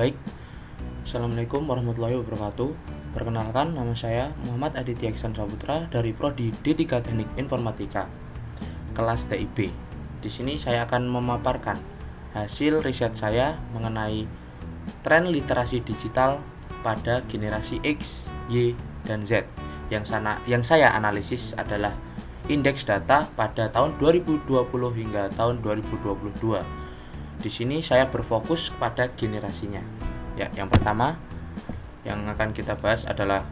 Baik, Assalamualaikum warahmatullahi wabarakatuh. Perkenalkan, nama saya Muhammad Aditya Iksan Saputra dari Prodi D3 Teknik Informatika, kelas TIB. Di sini saya akan memaparkan hasil riset saya mengenai tren literasi digital pada generasi X, Y, dan Z. Yang saya analisis adalah indeks data pada tahun 2020 hingga tahun 2022. Di sini saya berfokus pada generasinya. Ya, yang pertama yang akan kita bahas adalah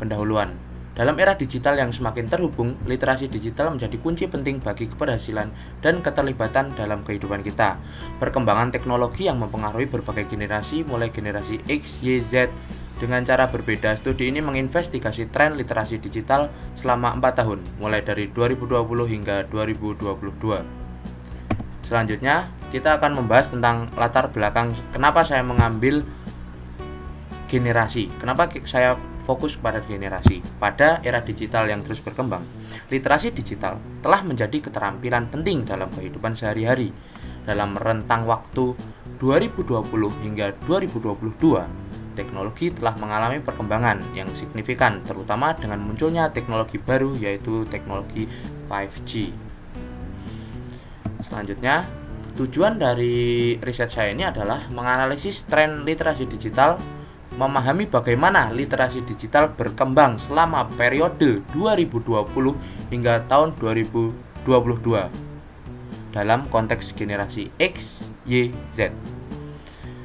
pendahuluan. Dalam era digital yang semakin terhubung, literasi digital menjadi kunci penting bagi keberhasilan dan keterlibatan dalam kehidupan kita. Perkembangan teknologi yang mempengaruhi berbagai generasi, mulai generasi X, Y, Z, dengan cara berbeda. Studi ini menginvestigasi tren literasi digital selama 4 tahun, mulai dari 2020 hingga 2022. Selanjutnya, kita akan membahas tentang latar belakang kenapa saya mengambil generasi. Kenapa saya fokus pada generasi? Pada era digital yang terus berkembang, literasi digital telah menjadi keterampilan penting dalam kehidupan sehari-hari. Dalam rentang waktu 2020 hingga 2022, teknologi telah mengalami perkembangan yang signifikan, terutama dengan munculnya teknologi baru, yaitu teknologi 5G. Selanjutnya, tujuan dari riset saya ini adalah menganalisis tren literasi digital, memahami bagaimana literasi digital berkembang selama periode 2020 hingga tahun 2022 dalam konteks generasi X, Y, Z.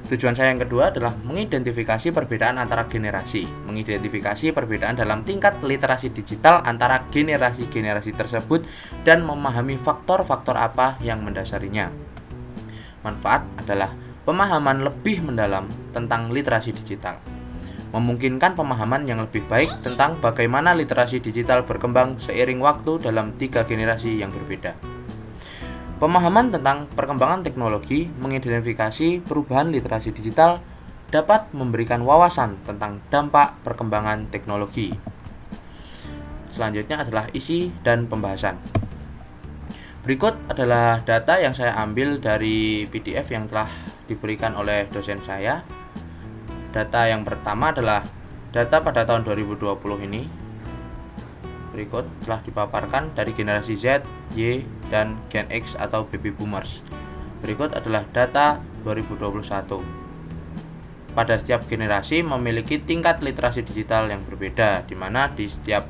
Tujuan saya yang kedua adalah mengidentifikasi perbedaan antara generasi, mengidentifikasi perbedaan dalam tingkat literasi digital antara generasi-generasi tersebut dan memahami faktor-faktor apa yang mendasarinya. Manfaat adalah pemahaman lebih mendalam tentang literasi digital, memungkinkan pemahaman yang lebih baik tentang bagaimana literasi digital berkembang seiring waktu dalam 3 generasi yang berbeda. Pemahaman tentang perkembangan teknologi, mengidentifikasi perubahan literasi digital dapat memberikan wawasan tentang dampak perkembangan teknologi. Selanjutnya adalah isi dan pembahasan. Berikut adalah data yang saya ambil dari PDF yang telah diberikan oleh dosen saya. Data yang pertama adalah data pada tahun 2020 ini. Berikut telah dipaparkan dari generasi Z, Y, dan Gen X atau Baby Boomers. Berikut adalah data 2021. Pada setiap generasi memiliki tingkat literasi digital yang berbeda, di mana di setiap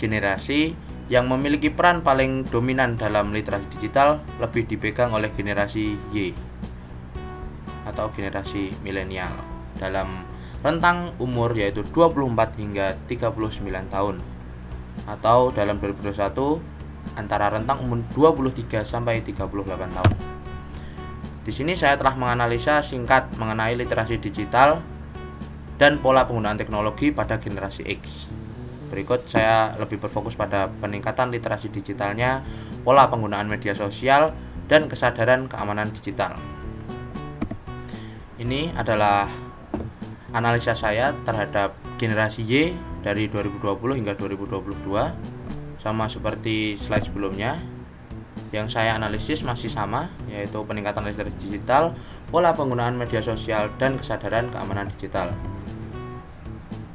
generasi yang memiliki peran paling dominan dalam literasi digital lebih dipegang oleh generasi Y atau generasi milenial dalam rentang umur yaitu 24 hingga 39 tahun, atau dalam 2021 antara rentang umur 23 sampai 38 tahun. Di sini saya telah menganalisa singkat mengenai literasi digital dan pola penggunaan teknologi pada generasi X. Berikut saya lebih berfokus pada peningkatan literasi digitalnya, pola penggunaan media sosial, dan kesadaran keamanan digital. Ini adalah analisa saya terhadap generasi Y dari 2020 hingga 2022. Sama seperti slide sebelumnya, yang saya analisis masih sama, yaitu peningkatan literasi digital, pola penggunaan media sosial, dan kesadaran keamanan digital.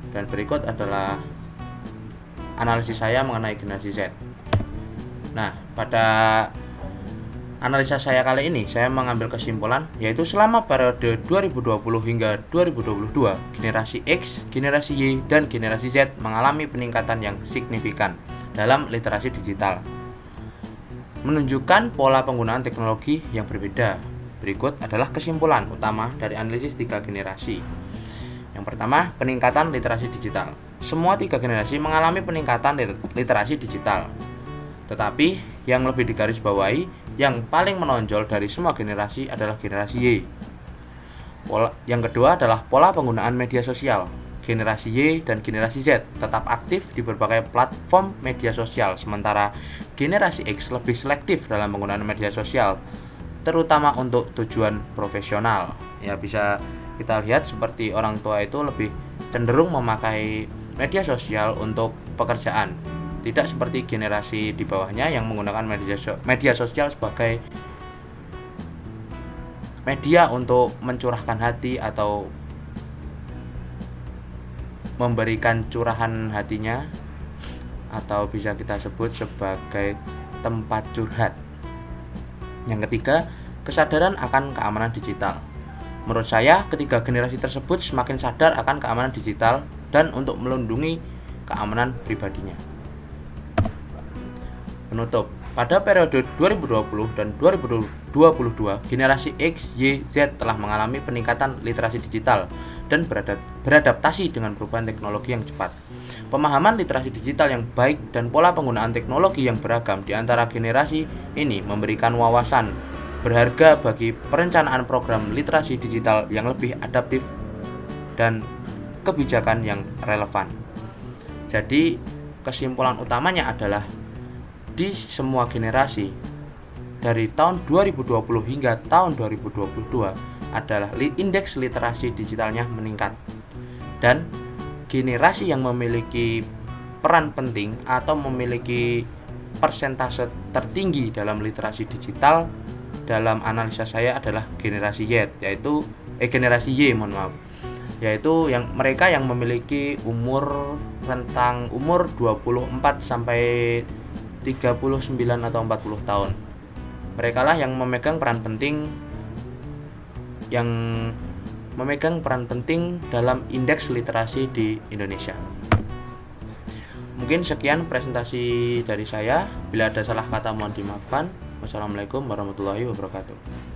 Dan berikut adalah analisis saya mengenai generasi Z. Nah, pada analisa saya kali ini, saya mengambil kesimpulan, yaitu selama periode 2020 hingga 2022, generasi X, generasi Y, dan generasi Z mengalami peningkatan yang signifikan dalam literasi digital, menunjukkan pola penggunaan teknologi yang berbeda. Berikut adalah kesimpulan utama dari analisis 3 generasi. Yang pertama, peningkatan literasi digital. Semua 3 generasi mengalami peningkatan literasi digital. Tetapi yang lebih digarisbawahi, yang paling menonjol dari semua generasi adalah generasi Y. Yang kedua adalah pola penggunaan media sosial. Generasi Y dan generasi Z tetap aktif di berbagai platform media sosial, sementara generasi X lebih selektif dalam penggunaan media sosial, terutama untuk tujuan profesional. Ya, bisa kita lihat seperti orang tua itu lebih cenderung memakai media sosial untuk pekerjaan, tidak seperti generasi di bawahnya yang menggunakan media sosial sebagai media untuk mencurahkan hati atau memberikan curahan hatinya, atau bisa kita sebut sebagai tempat curhat. Yang ketiga, kesadaran akan keamanan digital. Menurut saya, ketiga generasi tersebut semakin sadar akan keamanan digital dan untuk melindungi keamanan pribadinya. Penutup, pada periode 2020 dan 2022, generasi X, Y, Z telah mengalami peningkatan literasi digital dan beradaptasi dengan perubahan teknologi yang cepat. Pemahaman literasi digital yang baik dan pola penggunaan teknologi yang beragam di antara generasi ini memberikan wawasan berharga bagi perencanaan program literasi digital yang lebih adaptif dan kebijakan yang relevan. Jadi, kesimpulan utamanya adalah di semua generasi dari tahun 2020 hingga tahun 2022 adalah indeks literasi digitalnya meningkat, dan generasi yang memiliki peran penting atau memiliki persentase tertinggi dalam literasi digital dalam analisa saya adalah generasi Y, yaitu yang mereka yang memiliki rentang umur 24 sampai 39 atau 40 tahun. Mereka lah yang memegang peran penting dalam indeks literasi di Indonesia. Mungkin sekian presentasi dari saya. Bila ada salah kata mohon dimaafkan. Wassalamualaikum warahmatullahi wabarakatuh.